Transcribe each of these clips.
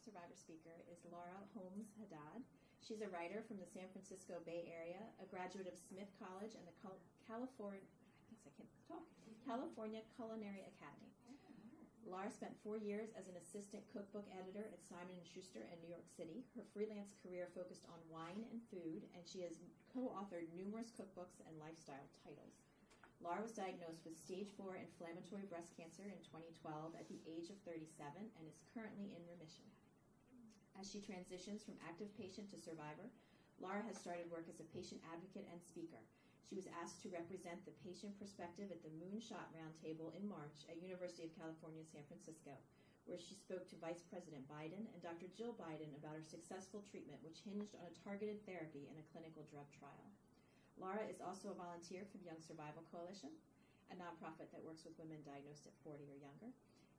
survivor speaker is Laura Holmes Haddad. She's a writer from the San Francisco Bay Area, a graduate of Smith College and the California Culinary Academy. Laura spent 4 years as an assistant cookbook editor at Simon & Schuster in New York City. Her freelance career focused on wine and food, and she has co-authored numerous cookbooks and lifestyle titles. Laura was diagnosed with stage 4 inflammatory breast cancer in 2012 at the age of 37 and is currently in remission. As she transitions from active patient to survivor, Laura has started work as a patient advocate and speaker. She was asked to represent the patient perspective at the Moonshot Roundtable in March at University of California, San Francisco, where she spoke to Vice President Biden and Dr. Jill Biden about her successful treatment, which hinged on a targeted therapy in a clinical drug trial. Laura is also a volunteer for the Young Survival Coalition, a nonprofit that works with women diagnosed at 40 or younger.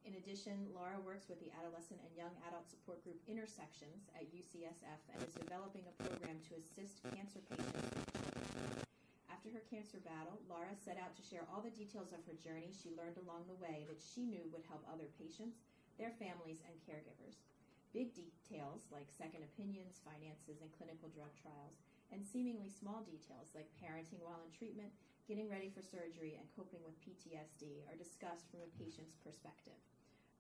In addition, Laura works with the adolescent and young adult support group Intersections at UCSF and is developing a program to assist cancer patients with children. After her cancer battle, Laura set out to share all the details of her journey she learned along the way that she knew would help other patients, their families, and caregivers. Big details like second opinions, finances, and clinical drug trials, and seemingly small details like parenting while in treatment, getting ready for surgery, and coping with PTSD are discussed from a patient's perspective.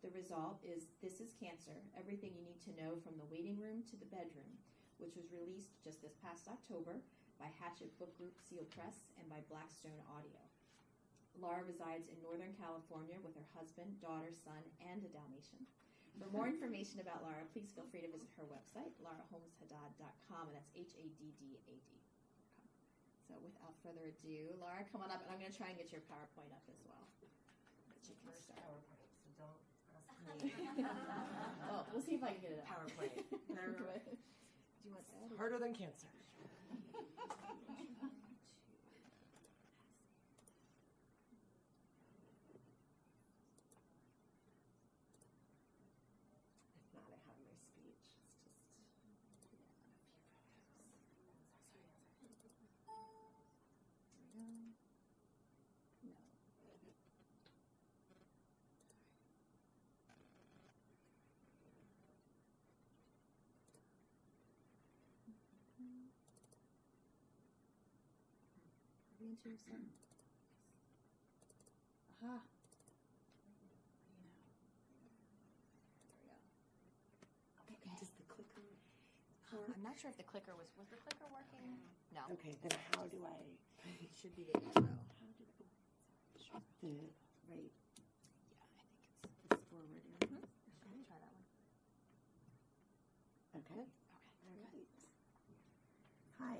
The result is This is Cancer, Everything You Need to Know from the Waiting Room to the Bedroom, which was released just this past October by Hatchet Book Group Seal Press and by Blackstone Audio. Laura resides in Northern California with her husband, daughter, son, and a Dalmatian. For more information about Laura, please feel free to visit her website, lauraholmeshaddad.com, and that's Haddad.com. So without further ado, Laura, come on up, and I'm going to try and get your PowerPoint up as well. That you can start. PowerPoint, so don't ask me. Well, we'll see if I can get it up. PowerPoint. Do you want that? Harder than cancer. If not, I have my speech. It's just a few photos. Sorry. There we go. No. Are we into your son? Aha. What do you know? There we go. Okay. Does the clicker I'm not sure if the clicker was the clicker working? No. Okay, then how do I? It should be the intro. How do the right? Yeah, I think it's. It's forward. Let me try that one. Okay. Okay. All right. Hi.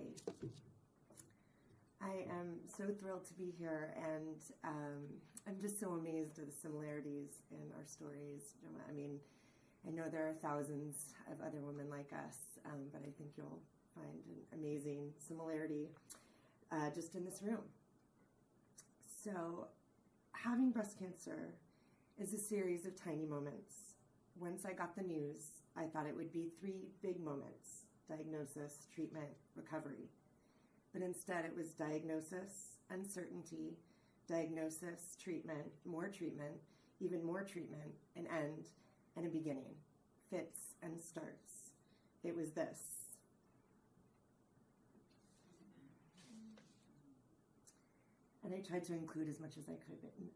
I am so thrilled to be here, and I'm just so amazed at the similarities in our stories. I mean, I know there are thousands of other women like us, but I think you'll find an amazing similarity just in this room. So, having breast cancer is a series of tiny moments. Once I got the news, I thought it would be 3 big moments: diagnosis, treatment, recovery. But instead it was diagnosis, uncertainty, diagnosis, treatment, even more treatment, an end, and a beginning, fits and starts. It was this. And I tried to include as much as I could, but I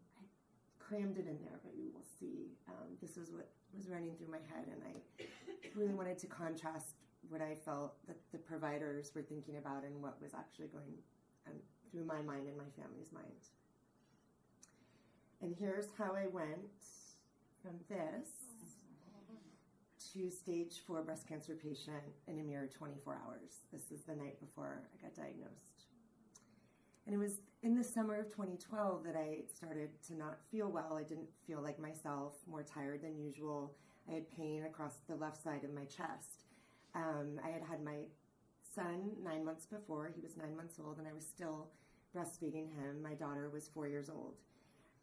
crammed it in there, but you will see. This was what was running through my head, and I really wanted to contrast what I felt that the providers were thinking about and what was actually going through my mind and my family's mind. And here's how I went from this to stage 4 breast cancer patient in a mere 24 hours. This is the night before I got diagnosed. And it was in the summer of 2012 that I started to not feel well. I didn't feel like myself, more tired than usual. I had pain across the left side of my chest. I had had my son 9 months before. He was 9 months old, and I was still breastfeeding him. My daughter was 4 years old.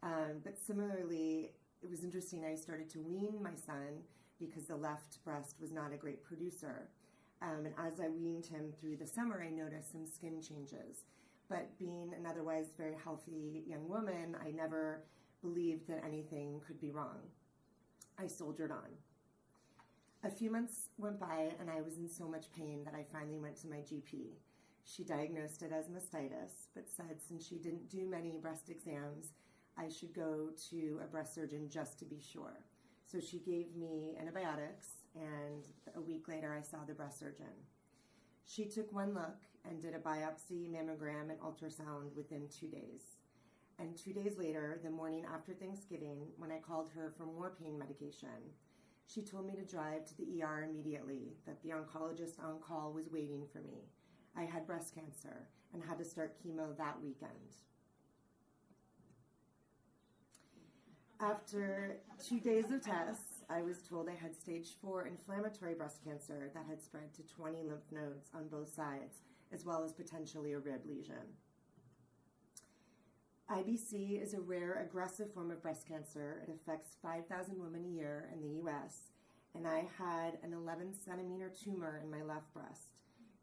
But similarly, it was interesting. I started to wean my son because the left breast was not a great producer. And as I weaned him through the summer, I noticed some skin changes. But being an otherwise very healthy young woman, I never believed that anything could be wrong. I soldiered on. A few months went by and I was in so much pain that I finally went to my GP. She diagnosed it as mastitis, but said since she didn't do many breast exams, I should go to a breast surgeon just to be sure. So she gave me antibiotics, and a week later I saw the breast surgeon. She took one look and did a biopsy, mammogram, and ultrasound within 2 days. And 2 days later, the morning after Thanksgiving, when I called her for more pain medication, she told me to drive to the ER immediately, that the oncologist on call was waiting for me. I had breast cancer and had to start chemo that weekend. After 2 days of tests, I was told I had stage 4 inflammatory breast cancer that had spread to 20 lymph nodes on both sides, as well as potentially a rib lesion. IBC is a rare, aggressive form of breast cancer. It affects 5,000 women a year in the U.S., and I had an 11-centimeter tumor in my left breast,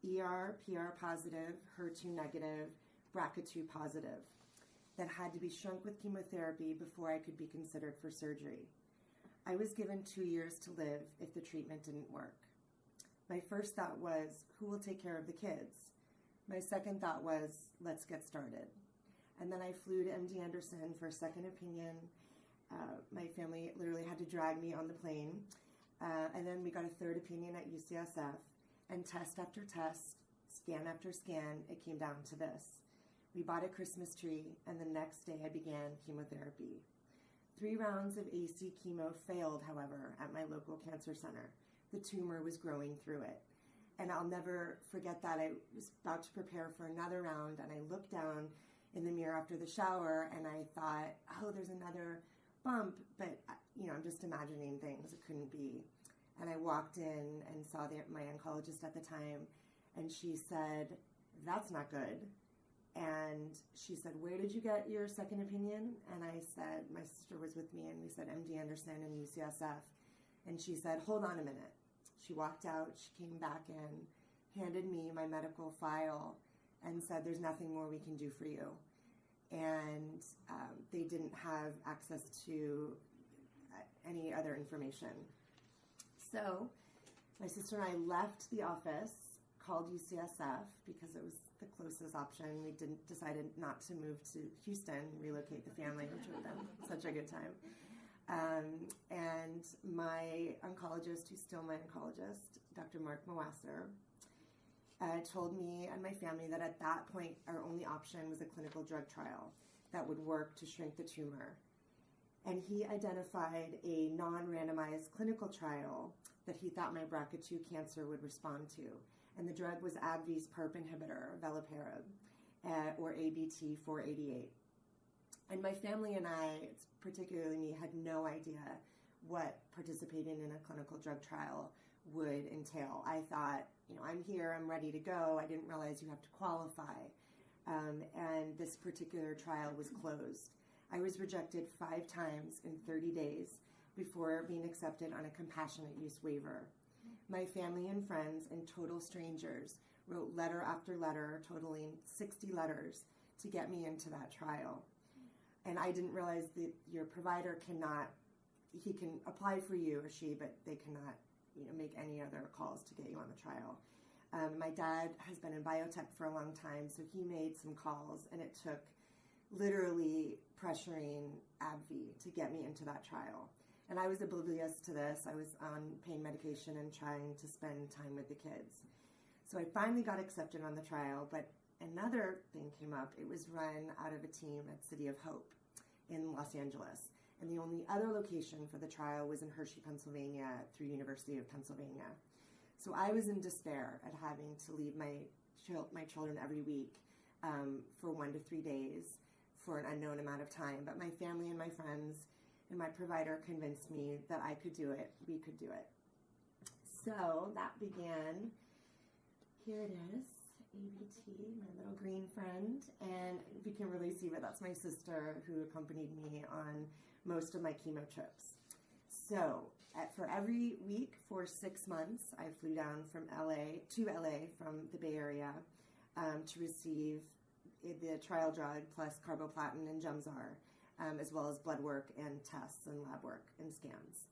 ER, PR positive, HER2 negative, BRCA2 positive, that had to be shrunk with chemotherapy before I could be considered for surgery. I was given 2 years to live if the treatment didn't work. My first thought was, who will take care of the kids? My second thought was, let's get started. And then I flew to MD Anderson for a second opinion. My family literally had to drag me on the plane. And then we got a third opinion at UCSF. And test after test, scan after scan, it came down to this. We bought a Christmas tree, and the next day I began chemotherapy. 3 rounds of AC chemo failed, however, at my local cancer center. The tumor was growing through it. And I'll never forget that. I was about to prepare for another round, and I looked down in the mirror after the shower, and I thought, oh, there's another bump, but, I'm just imagining things. It couldn't be. And I walked in and saw my oncologist at the time, and she said, that's not good. And she said, where did you get your second opinion? And I said, my sister was with me, and we said MD Anderson and UCSF. And she said, hold on a minute. She walked out, she came back in, handed me my medical file, and said, there's nothing more we can do for you. And they didn't have access to any other information. So my sister and I left the office, called UCSF because it was the closest option. We decided not to move to Houston, relocate the family, which would have been such a good time. And my oncologist, who's still my oncologist, Dr. Mark Mawasser, told me and my family that at that point our only option was a clinical drug trial that would work to shrink the tumor. And he identified a non-randomized clinical trial that he thought my BRCA2 cancer would respond to. And the drug was AbbVie's PARP inhibitor, veliparib, or ABT-488. And my family and I, particularly me, had no idea what participating in a clinical drug trial would entail. I thought, I'm here, I'm ready to go. I didn't realize you have to qualify. And this particular trial was closed. I was rejected 5 times in 30 days before being accepted on a compassionate use waiver. My family and friends and total strangers wrote letter after letter, totaling 60 letters, to get me into that trial. And I didn't realize that your provider he can apply for you or she, but they cannot, make any other calls to get you on the trial. My dad has been in biotech for a long time, so he made some calls, and it took literally pressuring AbbVie to get me into that trial. And I was oblivious to this. I was on pain medication and trying to spend time with the kids. So I finally got accepted on the trial, but another thing came up. It was run out of a team at City of Hope in Los Angeles. And the only other location for the trial was in Hershey, Pennsylvania, through University of Pennsylvania. So I was in despair at having to leave my children every week for 1 to 3 days for an unknown amount of time. But my family and my friends and my provider convinced me that I could do it. We could do it. So that began. Here it is, ABT, my little green friend. And if you can really see it, that's my sister who accompanied me on most of my chemo trips. So for every week for 6 months, I flew down from LA from the Bay Area to receive the trial drug plus carboplatin and Gemzar, as well as blood work and tests and lab work and scans.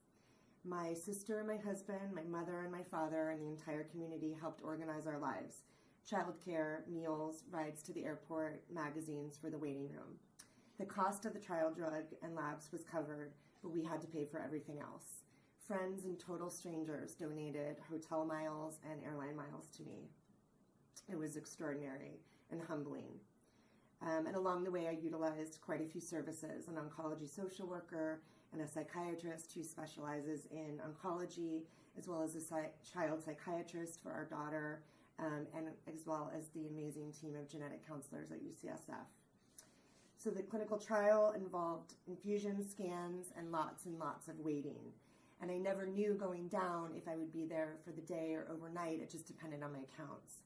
My sister and my husband, my mother and my father, and the entire community helped organize our lives. Childcare, meals, rides to the airport, magazines for the waiting room. The cost of the trial drug and labs was covered, but we had to pay for everything else. Friends and total strangers donated hotel miles and airline miles to me. It was extraordinary and humbling. And along the way, I utilized quite a few services, an oncology social worker and a psychiatrist who specializes in oncology, as well as a child psychiatrist for our daughter, and as well as the amazing team of genetic counselors at UCSF. So the clinical trial involved infusion scans and lots of waiting. And I never knew going down if I would be there for the day or overnight. It just depended on my accounts.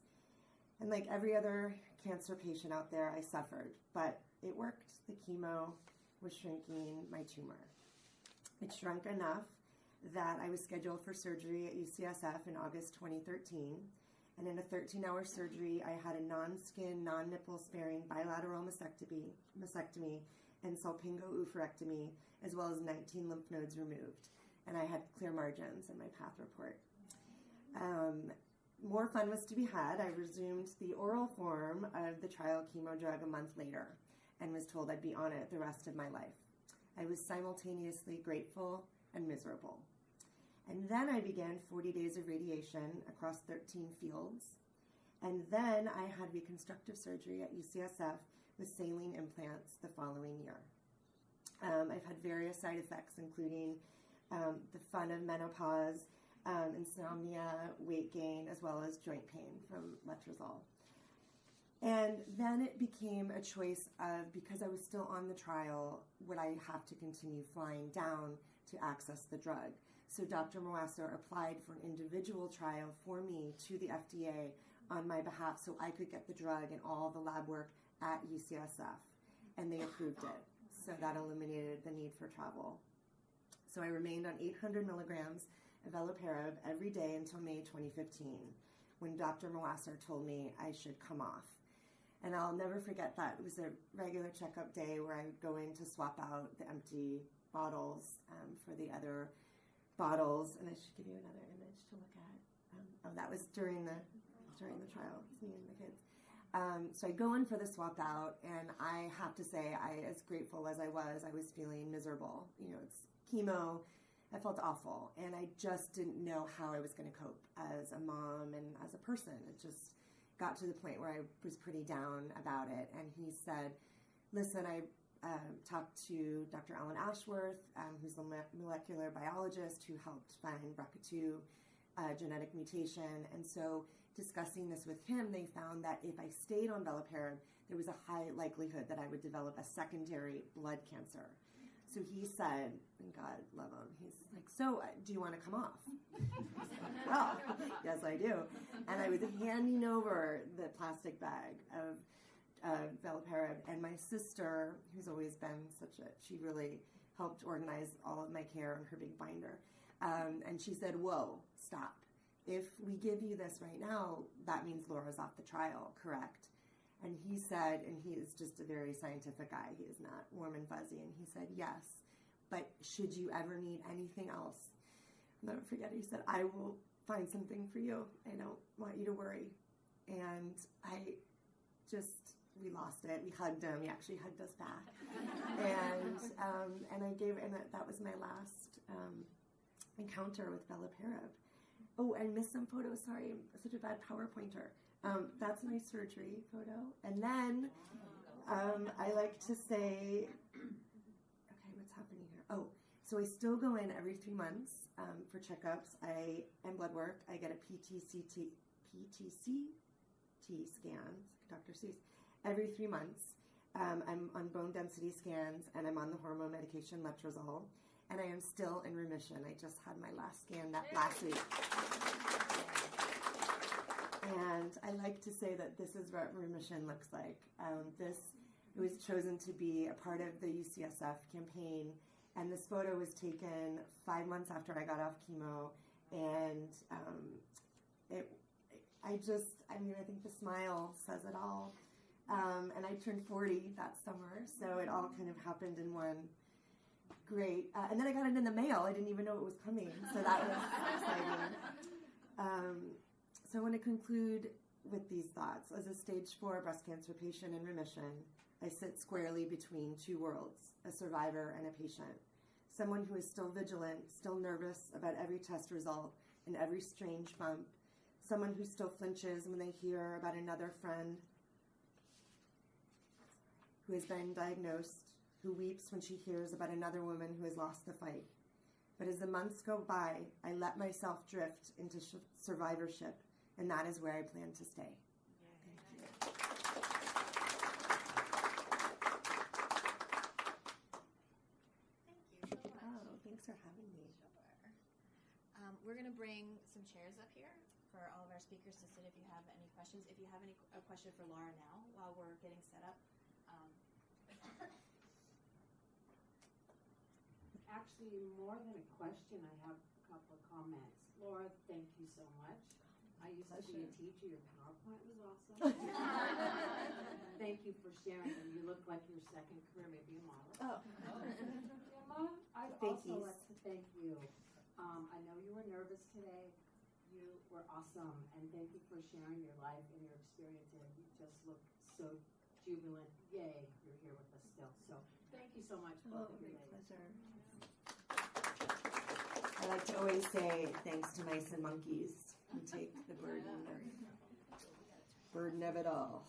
And like every other cancer patient out there, I suffered. But it worked. The chemo was shrinking my tumor. It shrunk enough that I was scheduled for surgery at UCSF in August 2013. And in a 13-hour surgery, I had a non-skin, non-nipple sparing bilateral mastectomy and salpingo-oophorectomy, as well as 19 lymph nodes removed. And I had clear margins in my path report. More fun was to be had. I resumed the oral form of the trial chemo drug a month later and was told I'd be on it the rest of my life. I was simultaneously grateful and miserable. And then I began 40 days of radiation across 13 fields. And then I had reconstructive surgery at UCSF with saline implants the following year. I've had various side effects, including the fun of menopause, insomnia, weight gain, as well as joint pain from letrozole. And then it became a choice of, because I was still on the trial, would I have to continue flying down to access the drug? So Dr. Moasser applied for an individual trial for me to the FDA on my behalf so I could get the drug and all the lab work at UCSF. And they approved it. So that eliminated the need for travel. So I remained on 800 milligrams of veliparib every day until May 2015, when Dr. Moasser told me I should come off. And I'll never forget that. It was a regular checkup day where I would go in to swap out the empty bottles for the other bottles. And I should give you another image to look at. That was during the trial. It's me and my kids. So I go in for the swap out, and I have to say, as grateful as I was feeling miserable. You know, it's chemo. I felt awful, and I just didn't know how I was going to cope as a mom and as a person. It just got to the point where I was pretty down about it, and he said, listen, I talked to Dr. Alan Ashworth, who's the molecular biologist who helped find BRCA2 genetic mutation, and so discussing this with him, they found that if I stayed on veliparib, there was a high likelihood that I would develop a secondary blood cancer. So he said, and God love him, he's like, so do you want to come off? Well, yes, I do. And I was handing over the plastic bag of veliparib, and my sister, who's always been she really helped organize all of my care in her big binder. And she said, whoa, stop. If we give you this right now, that means Laura's off the trial, correct? And he said, and he is just a very scientific guy, he is not warm and fuzzy, and he said, yes, but should you ever need anything else, I'll never forget, he said, I will find something for you. I don't want you to worry. And we lost it. We hugged him. He actually hugged us back. And that was my last encounter with veliparib. Oh, I missed some photos. Sorry, I'm such a bad PowerPointer. That's my surgery photo. And then I like to say, okay, what's happening here? Oh, so I still go in every 3 months for checkups and blood work. I get a PTCT scans, Dr. Seuss, every 3 months. I'm on bone density scans, and I'm on the hormone medication letrozole, and I am still in remission. I just had my last scan last week. And I like to say that this is what remission looks like. It was chosen to be a part of the UCSF campaign, and this photo was taken 5 months after I got off chemo, and I think the smile says it all. And I turned 40 that summer, so it all kind of happened in one great. And then I got it in the mail. I didn't even know it was coming, so that was exciting. So I want to conclude with these thoughts. As a stage 4 breast cancer patient in remission, I sit squarely between two worlds, a survivor and a patient. Someone who is still vigilant, still nervous about every test result and every strange bump. Someone who still flinches when they hear about another friend who has been diagnosed, who weeps when she hears about another woman who has lost the fight. But as the months go by, I let myself drift into survivorship, and that is where I plan to stay. Thank you. Thank you so much. Oh, thanks for having me. Sure. We're going to bring some chairs up here for all of our speakers to sit if you have any questions. If you have a question for Laura now while we're getting set up. Actually, more than a question, I have a couple of comments. Laura, thank you so much. I used to be a teacher. Your PowerPoint was awesome. Thank you for sharing. And you look like your second career, maybe a model. Oh. Emma, I'd also like to thank you. I know you were nervous today. You were awesome. And thank you for sharing your life and your experiences. You just look so jubilant. Yay, you're here with us still. So thank you so much, both of you ladies. Pleasure. I like to always say thanks to mice and monkeys who take the burden of it all.